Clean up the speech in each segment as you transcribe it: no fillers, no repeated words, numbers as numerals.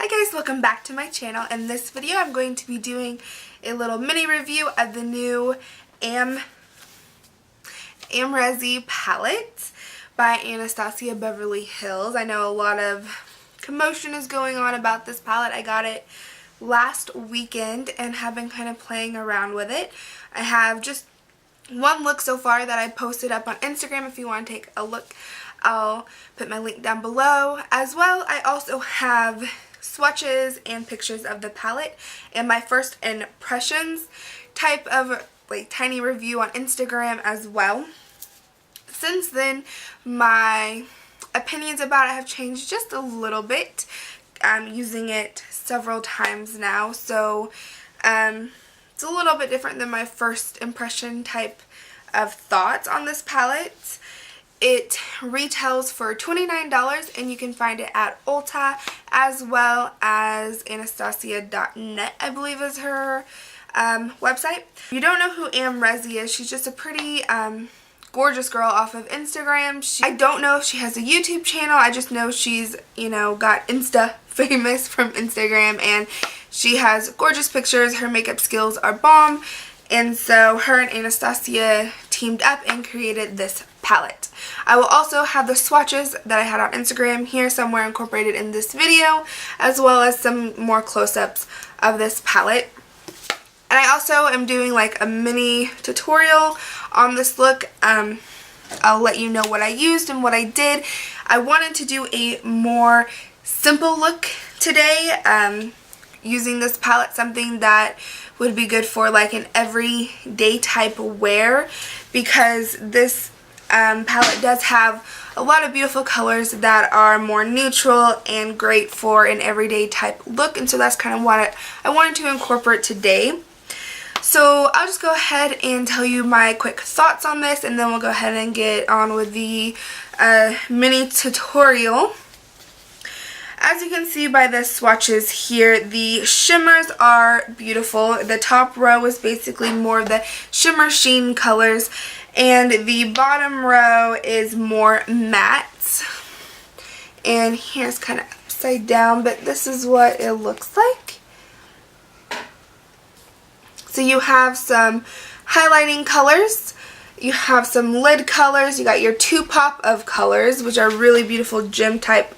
Hi guys, welcome back to my channel. In this video I'm going to be doing a little mini review of the new Amrezy palette by Anastasia Beverly Hills. I know a lot of commotion is going on about this palette. I got it last weekend and have been kind of playing around with it. I have just one look so far that I posted up on Instagram. If you want to take a look, I'll put my link down below. As well, I also have swatches and pictures of the palette and my first impressions type of tiny review on Instagram as well. Since then, my opinions about it have changed just a little bit. I'm using it several times now, so it's a little bit different than my first impression type of thoughts on this palette. It retails for $29 and you can find it at Ulta as well as anastasia.net, I believe is her website. If you don't know who Amrezy is, she's just a pretty gorgeous girl off of Instagram. I don't know if she has a YouTube channel. I just know she's, got Insta famous from Instagram, and she has gorgeous pictures. Her makeup skills are bomb, and so her and Anastasia teamed up and created this palette. I will also have the swatches that I had on Instagram here somewhere incorporated in this video, as well as some more close-ups of this palette. And I also am doing like a mini tutorial on this look. I'll let you know what I used and what I did. I wanted to do a more simple look today, using this palette, something that would be good for like an everyday type wear, because this palette does have a lot of beautiful colors that are more neutral and great for an everyday type look, and so that's kind of what I wanted to incorporate today. So I'll just go ahead and tell you my quick thoughts on this, and then we'll go ahead and get on with the mini tutorial. As you can see by the swatches here, the shimmers are beautiful. The top row is basically more of the shimmer sheen colors, and the bottom row is more matte. And here's kind of upside down, but this is what it looks like. So you have some highlighting colors, you have some lid colors, you got your two pop of colors, which are really beautiful gem type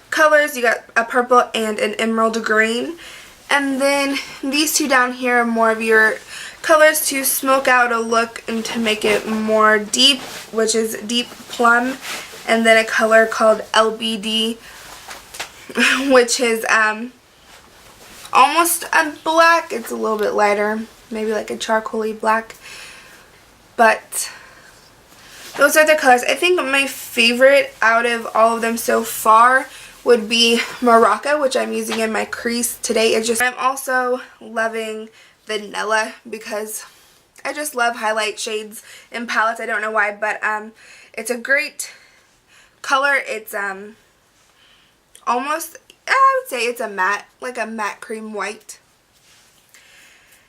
colors. You got a purple and an emerald green, and then these two down here are more of your colors to smoke out a look and to make it more deep, which is deep plum, and then a color called LBD, which is almost a black. It's a little bit lighter, maybe like a charcoaly black, but those are the colors. I think my favorite out of all of them so far would be Morocco, which I'm using in my crease today. I'm also loving Vanilla because I just love highlight shades in palettes. I don't know why, but it's a great color. It's almost, I would say it's a matte, like a matte cream white.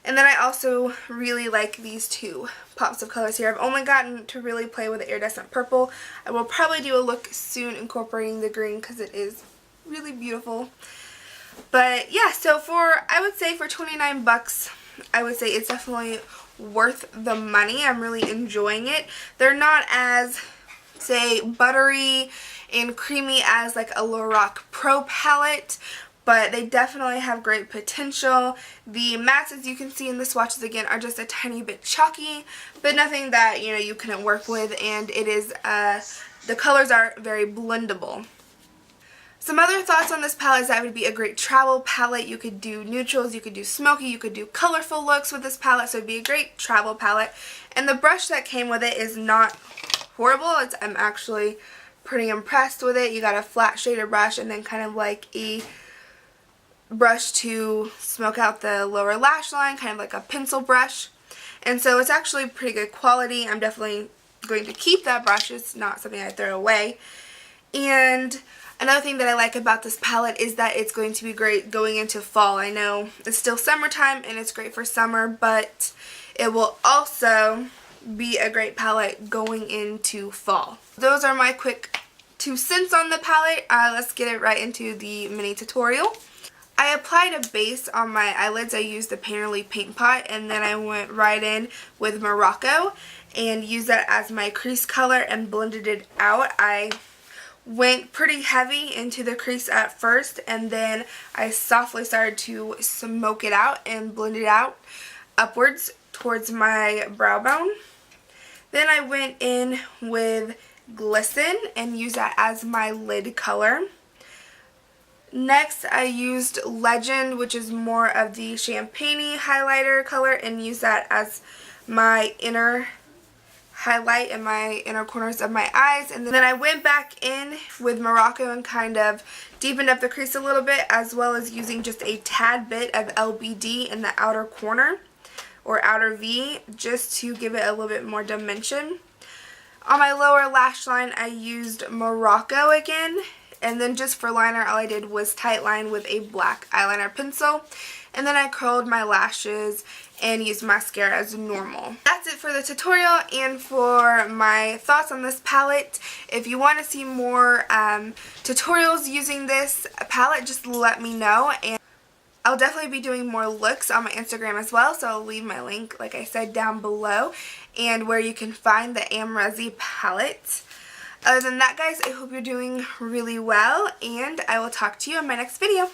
And then I also really like these two pops of colors here. I've only gotten to really play with the iridescent purple. I will probably do a look soon incorporating the green because it is really beautiful. But yeah, so I would say for 29 bucks, I would say it's definitely worth the money. I'm really enjoying it. They're not as, say, buttery and creamy as like a Lorac Pro palette, but they definitely have great potential. The mattes, as you can see in the swatches again, are just a tiny bit chalky, but nothing that, you couldn't work with, and it is, the colors are very blendable. Some other thoughts on this palette is that it would be a great travel palette. You could do neutrals, you could do smoky, you could do colorful looks with this palette, so it would be a great travel palette. And the brush that came with it is not horrible. I'm actually pretty impressed with it. You got a flat shader brush and then kind of like a brush to smoke out the lower lash line, kind of like a pencil brush. And so it's actually pretty good quality. I'm definitely going to keep that brush. It's not something I throw away. And another thing that I like about this palette is that it's going to be great going into fall. I know it's still summertime and it's great for summer, but it will also be a great palette going into fall. Those are my quick 2 cents on the palette. Let's get it right into the mini tutorial. I applied a base on my eyelids. I used the Painterly Paint Pot, and then I went right in with Morocco and used that as my crease color and blended it out. I went pretty heavy into the crease at first, and then I softly started to smoke it out and blend it out upwards towards my brow bone. Then I went in with Glisten and used that as my lid color. Next, I used Legend, which is more of the champagne-y highlighter color, and used that as my inner highlight in my inner corners of my eyes. And then I went back in with Morocco and kind of deepened up the crease a little bit, as well as using just a tad bit of LBD in the outer corner or outer V, just to give it a little bit more dimension. On my lower lash line, I used Morocco again. And then just for liner, all I did was tight line with a black eyeliner pencil. And then I curled my lashes and used mascara as normal. That's it for the tutorial and for my thoughts on this palette. If you want to see more tutorials using this palette, just let me know. And I'll definitely be doing more looks on my Instagram as well, so I'll leave my link, like I said, down below, and where you can find the Amrezy palette. Other than that, guys, I hope you're doing really well, and I will talk to you in my next video.